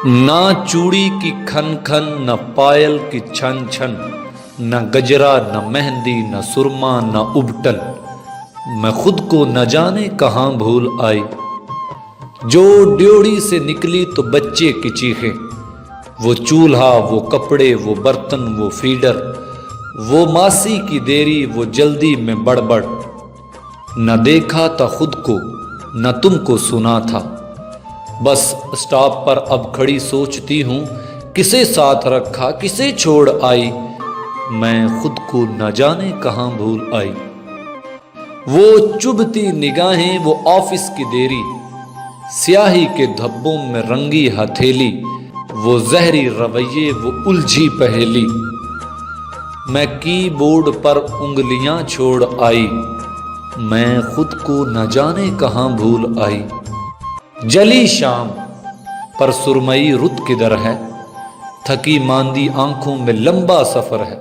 نہ چوڑی کی کھن کھن، نہ پائل کی چھن چھن، نہ گجرا نہ مہندی نہ سرما نہ ابٹل، میں خود کو نہ جانے کہاں بھول آئی۔ جو ڈیوڑی سے نکلی تو بچے کی چیخیں، وہ چولہا وہ کپڑے وہ برتن وہ فیڈر، وہ ماسی کی دیری وہ جلدی میں بڑبڑ، نہ دیکھا تھا خود کو نہ تم کو سنا تھا، بس اسٹاپ پر اب کھڑی سوچتی ہوں کسے ساتھ رکھا کسے چھوڑ آئی، میں خود کو نہ جانے کہاں بھول آئی۔ وہ چبھتی نگاہیں وہ آفس کی دیری، سیاہی کے دھبوں میں رنگی ہتھیلی، وہ زہری رویے وہ الجھی پہیلی، میں کی بورڈ پر انگلیاں چھوڑ آئی، میں خود کو نہ جانے کہاں بھول آئی۔ جلی شام پر سرمئی رت کدھر ہے، تھکی ماندی آنکھوں میں لمبا سفر ہے،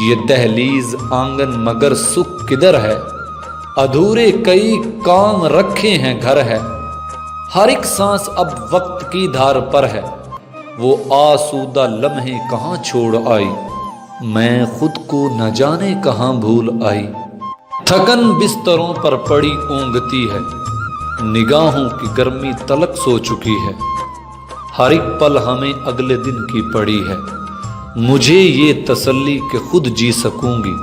یہ دہلیز آنگن مگر سکھ کدھر ہے، ادھورے کئی کام رکھے ہیں گھر ہے، ہر ایک سانس اب وقت کی دھار پر ہے، وہ آسودہ لمحے کہاں چھوڑ آئی، میں خود کو نہ جانے کہاں بھول آئی۔ تھکن بستروں پر پڑی اونگتی ہے، نگاہوں کی گرمی تلک سو چکی ہے، ہر ایک پل ہمیں اگلے دن کی پڑی ہے، مجھے یہ تسلی کہ خود جی سکوں گی،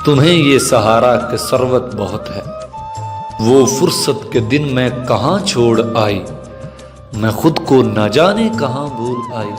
تمہیں یہ سہارا کہ ثروت بہت ہے، وہ فرصت کے دن میں کہاں چھوڑ آئی، میں خود کو نہ جانے کہاں بھول آئی۔